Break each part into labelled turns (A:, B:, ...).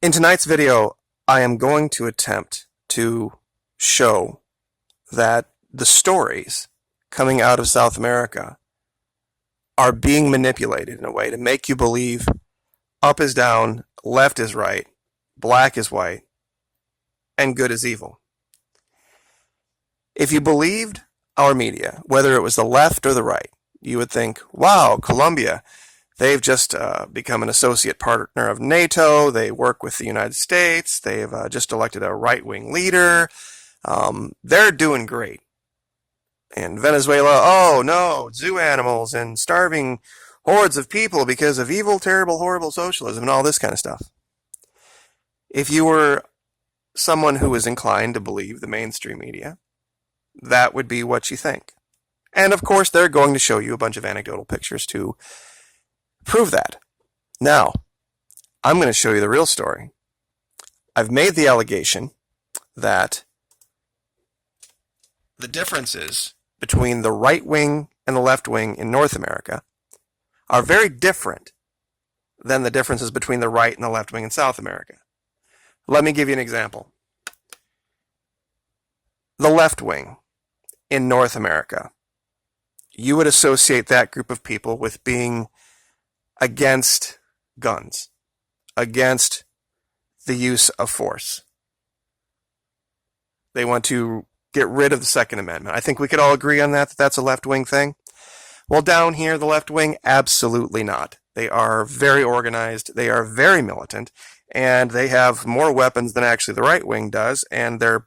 A: In tonight's video, I am going to attempt to show that the stories coming out of South America are being manipulated in a way to make you believe up is down, left is right, black is white, and good is evil. If you believed our media, whether it was the left or the right, you would think, wow, Colombia, they've just become an associate partner of NATO. They work with the United States. They've just elected a right-wing leader. They're doing great. And Venezuela, oh no, zoo animals and starving hordes of people because of evil, terrible, horrible socialism and all this kind of stuff. If you were someone who was inclined to believe the mainstream media, that would be what you think. And of course, they're going to show you a bunch of anecdotal pictures to prove that. Now, I'm going to show you the real story. I've made the allegation that the differences between the right wing and the left wing in North America are very different than the differences between the right and the left wing in South America. Let me give you an example. The left wing in North America, you would associate that group of people with being against guns, against the use of force. They want to get rid of the Second Amendment. I think we could all agree on that that's a left-wing thing. Well, down here, the left wing, absolutely not. They are very organized, they are very militant, and they have more weapons than actually the right wing does, and they're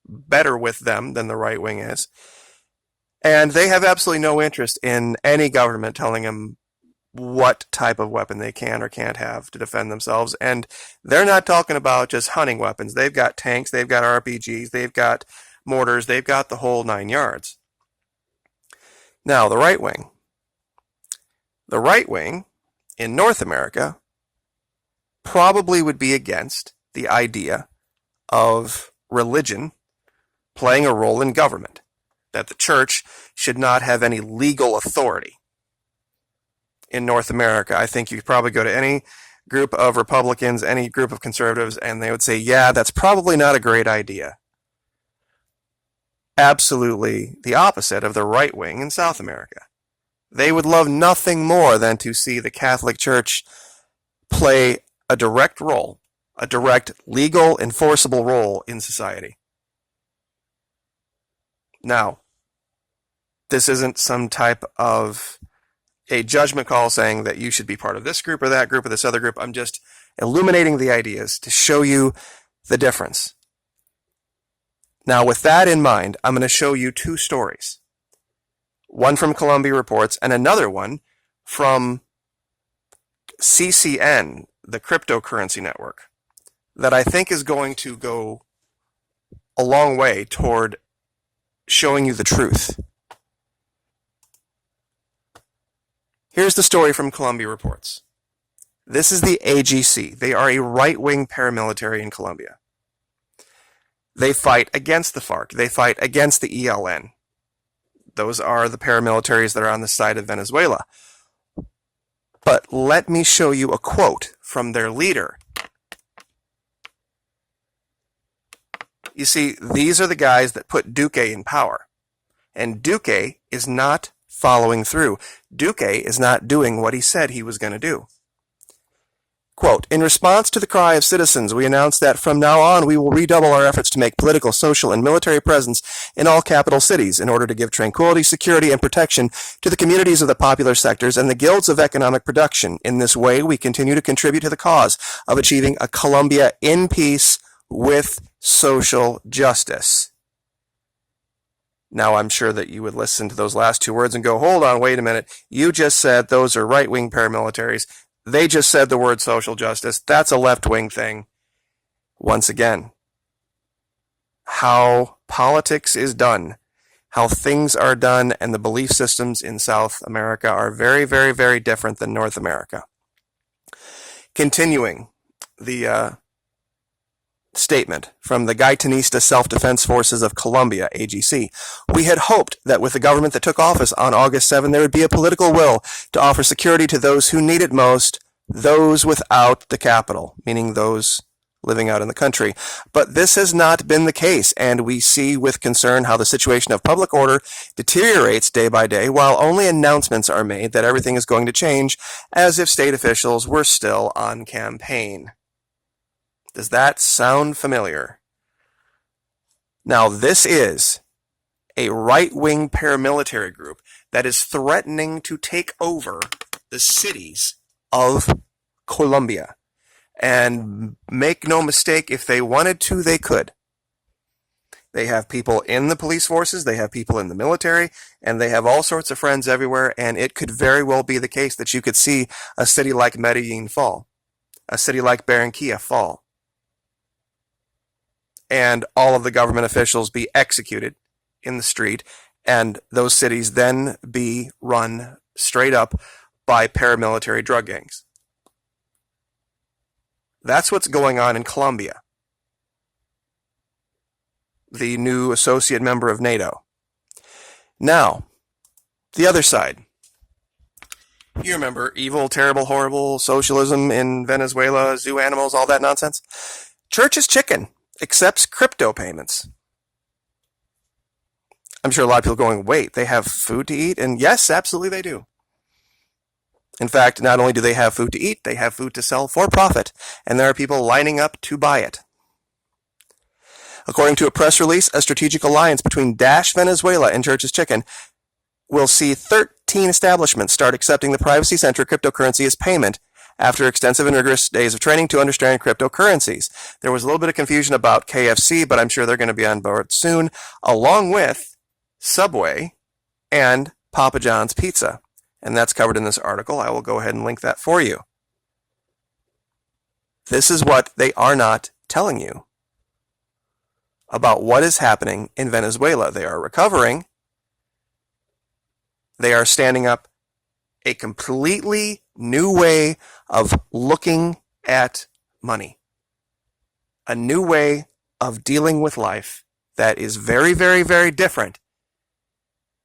A: better with them than the right wing is. And they have absolutely no interest in any government telling them what type of weapon they can or can't have to defend themselves. And they're not talking about just hunting weapons. They've got tanks, they've got RPGs, they've got mortars, they've got the whole 9 yards. Now, the right wing. The right wing in North America probably would be against the idea of religion playing a role in government, that the church should not have any legal authority. In North America, I think you could probably go to any group of Republicans, any group of conservatives, and they would say, yeah, that's probably not a great idea. Absolutely the opposite of the right wing in South America. They would love nothing more than to see the Catholic Church play a direct role, a direct, legal, enforceable role in society. Now, this isn't some type of a judgment call saying that you should be part of this group or that group or this other group. I'm just illuminating the ideas to show you the difference. Now, with that in mind, I'm going to show you two stories. One from Colombia Reports and another one from CCN, the cryptocurrency network, that I think is going to go a long way toward showing you the truth. Here's the story from Colombia Reports. This is the AGC. They are a right-wing paramilitary in Colombia. They fight against the FARC. They fight against the ELN. Those are the paramilitaries that are on the side of Venezuela. But let me show you a quote from their leader. You see, these are the guys that put Duque in power. And Duque is not following through. Duque is not doing what he said he was going to do. Quote, in response to the cry of citizens, we announce that from now on we will redouble our efforts to make political, social, and military presence in all capital cities in order to give tranquility, security, and protection to the communities of the popular sectors and the guilds of economic production. In this way, we continue to contribute to the cause of achieving a Colombia in peace with social justice. Now, I'm sure that you would listen to those last two words and go, hold on, wait a minute. You just said those are right-wing paramilitaries. They just said the word social justice. That's a left-wing thing. Once again, how politics is done, how things are done, and the belief systems in South America are very, very, very different than North America. Continuing the statement from the Gaitanista Self-Defense Forces of Colombia, AGC. We had hoped that with the government that took office on August 7, there would be a political will to offer security to those who need it most, those without the capital, meaning those living out in the country. But this has not been the case, and we see with concern how the situation of public order deteriorates day by day, while only announcements are made that everything is going to change, as if state officials were still on campaign. Does that sound familiar? Now, this is a right-wing paramilitary group that is threatening to take over the cities of Colombia. And make no mistake, if they wanted to, they could. They have people in the police forces, they have people in the military, and they have all sorts of friends everywhere, and it could very well be the case that you could see a city like Medellin fall, a city like Barranquilla fall, and all of the government officials be executed in the street, and those cities then be run straight up by paramilitary drug gangs. That's what's going on in Colombia, the new associate member of NATO. Now, the other side. You remember evil, terrible, horrible socialism in Venezuela, zoo animals, all that nonsense? Church's Chicken accepts crypto payments. I'm sure a lot of people are going, wait, they have food to eat? And yes, absolutely they do. In fact, not only do they have food to eat, they have food to sell for profit, and there are people lining up to buy it. According to a press release, a strategic alliance between Dash Venezuela and Church's Chicken will see 13 establishments start accepting the privacy-centric cryptocurrency as payment after extensive and rigorous days of training to understand cryptocurrencies. There was a little bit of confusion about KFC, but I'm sure they're going to be on board soon, along with Subway and Papa John's Pizza. And that's covered in this article. I will go ahead and link that for you. This is what they are not telling you about what is happening in Venezuela. They are recovering. They are standing up a completely new way of looking at money. A new way of dealing with life that is very, very, very different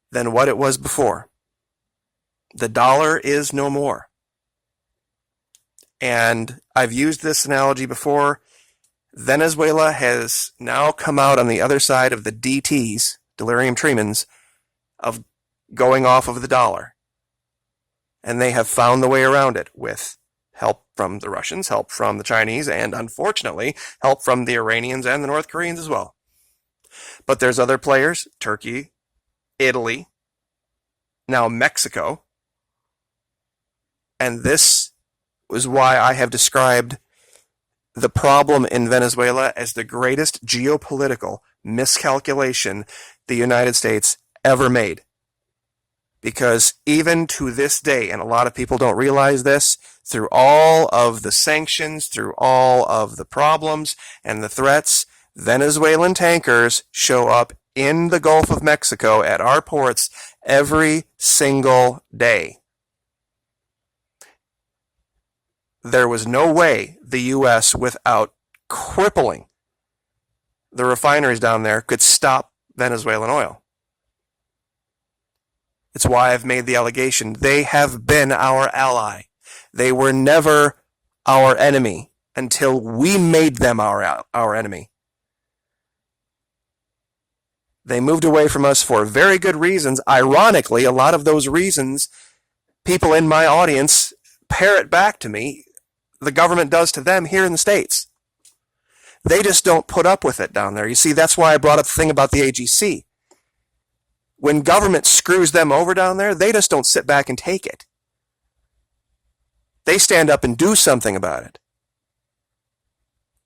A: than what it was before. The dollar is no more. And I've used this analogy before. Venezuela has now come out on the other side of the DTs, delirium tremens, of going off of the dollar. And they have found the way around it with help from the Russians, help from the Chinese, and unfortunately, help from the Iranians and the North Koreans as well. But there's other players, Turkey, Italy, now Mexico. And this is why I have described the problem in Venezuela as the greatest geopolitical miscalculation the United States ever made. Because even to this day, and a lot of people don't realize this, through all of the sanctions, through all of the problems and the threats, Venezuelan tankers show up in the Gulf of Mexico at our ports every single day. There was no way the U.S., without crippling the refineries down there, could stop Venezuelan oil. It's why I've made the allegation they have been our ally. They were never our enemy until we made them our enemy. They moved away from us for very good reasons. Ironically, a lot of those reasons, people in my audience parrot back to me. The government does to them here in the States. They just don't put up with it down there. You see, that's why I brought up the thing about the AGC. When government screws them over down there, they just don't sit back and take it. They stand up and do something about it.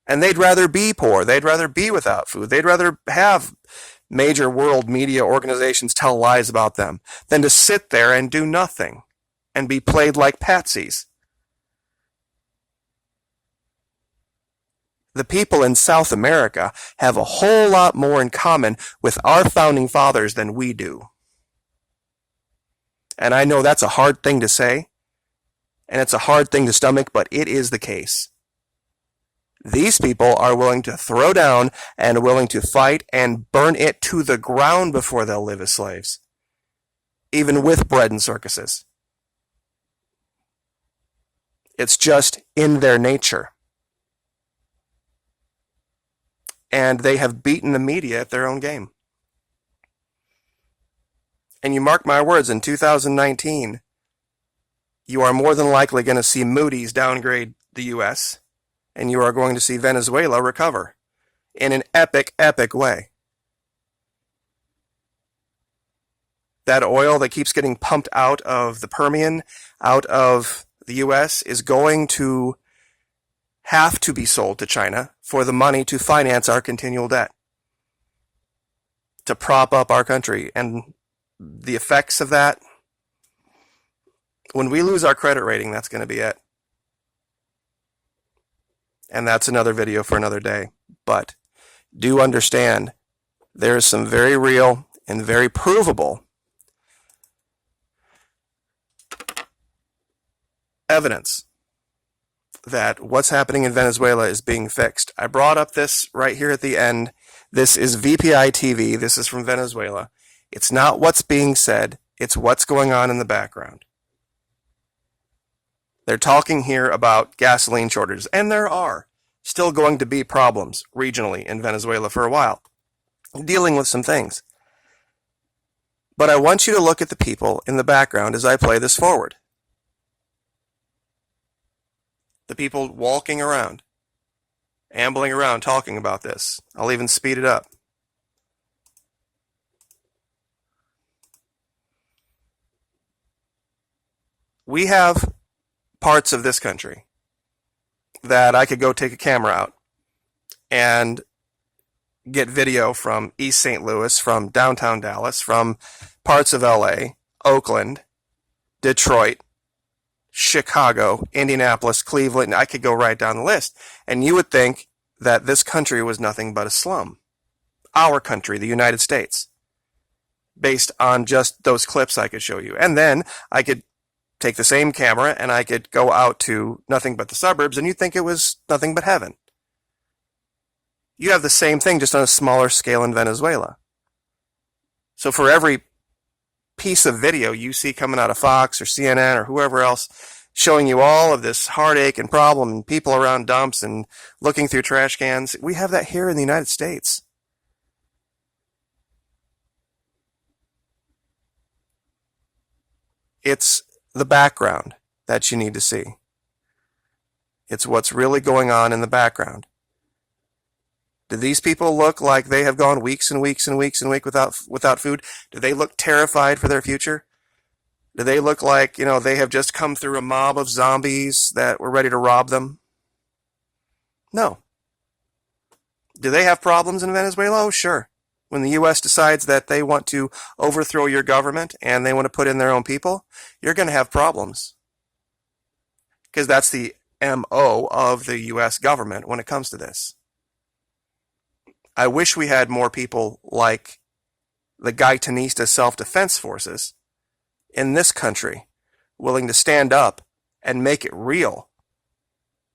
A: And they'd rather be poor. They'd rather be without food. They'd rather have major world media organizations tell lies about them than to sit there and do nothing and be played like patsies. The people in South America have a whole lot more in common with our founding fathers than we do. And I know that's a hard thing to say, and it's a hard thing to stomach, but it is the case. These people are willing to throw down and willing to fight and burn it to the ground before they'll live as slaves, even with bread and circuses. It's just in their nature. And they have beaten the media at their own game. And you mark my words, in 2019, you are more than likely going to see Moody's downgrade the U.S., and you are going to see Venezuela recover in an epic, epic way. That oil that keeps getting pumped out of the Permian, out of the U.S., is going to have to be sold to China for the money to finance our continual debt, to prop up our country. And the effects of that, when we lose our credit rating, that's going to be it. And that's another video for another day. But do understand, there's some very real and very provable evidence that what's happening in Venezuela is being fixed. I brought up this right here at the end. This is VPI TV. This is from Venezuela. It's not what's being said. It's what's going on in the background. They're talking here about gasoline shortages, and there are still going to be problems regionally in Venezuela for a while, dealing with some things. But I want you to look at the people in the background as I play this forward. The people walking around, ambling around, talking about this. I'll even speed it up. We have parts of this country that I could go take a camera out and get video from East St. Louis, from downtown Dallas, from parts of LA, Oakland, Detroit, Chicago, Indianapolis, Cleveland. I could go right down the list. And you would think that this country was nothing but a slum. Our country, the United States, based on just those clips I could show you. And then I could take the same camera and I could go out to nothing but the suburbs, and you'd think it was nothing but heaven. You have the same thing, just on a smaller scale in Venezuela. So for every piece of video you see coming out of Fox or CNN or whoever else showing you all of this heartache and problem and people around dumps and looking through trash cans, we have that here in the United States. It's the background that you need to see. It's what's really going on in the background. Do these people look like they have gone weeks and weeks and weeks and weeks without food? Do they look terrified for their future? Do they look like, they have just come through a mob of zombies that were ready to rob them? No. Do they have problems in Venezuela? Oh, sure. When the U.S. decides that they want to overthrow your government and they want to put in their own people, you're going to have problems. Because that's the MO of the U.S. government when it comes to this. I wish we had more people like the Gaetanista self-defense forces in this country willing to stand up and make it real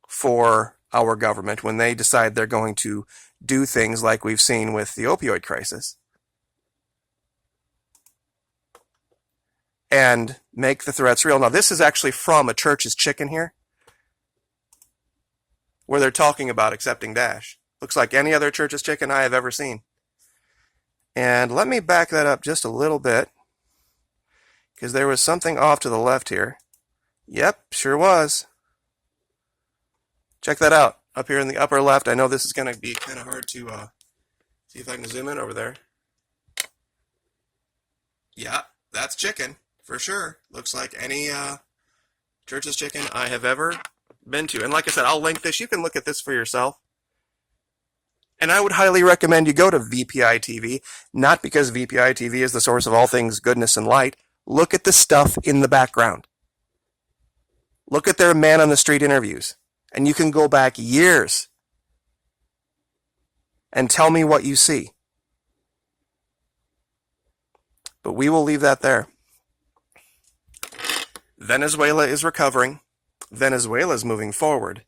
A: for our government when they decide they're going to do things like we've seen with the opioid crisis and make the threats real. Now, this is actually from a Church's Chicken here, where they're talking about accepting Daesh. Looks like any other Church's Chicken I have ever seen. And let me back that up just a little bit, because there was something off to the left here. Yep, sure was. Check that out. Up here in the upper left. I know this is going to be kind of hard to see if I can zoom in over there. Yeah, that's chicken, for sure. Looks like any Church's Chicken I have ever been to. And like I said, I'll link this. You can look at this for yourself. And I would highly recommend you go to VPI TV, not because VPI TV is the source of all things goodness and light. Look at the stuff in the background. Look at their man on the street interviews. And you can go back years and tell me what you see. But we will leave that there. Venezuela is recovering. Venezuela is moving forward.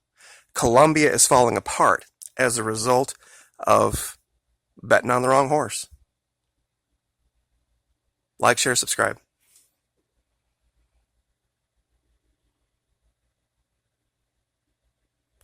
A: Colombia is falling apart as a result of betting on the wrong horse. Like, share, subscribe.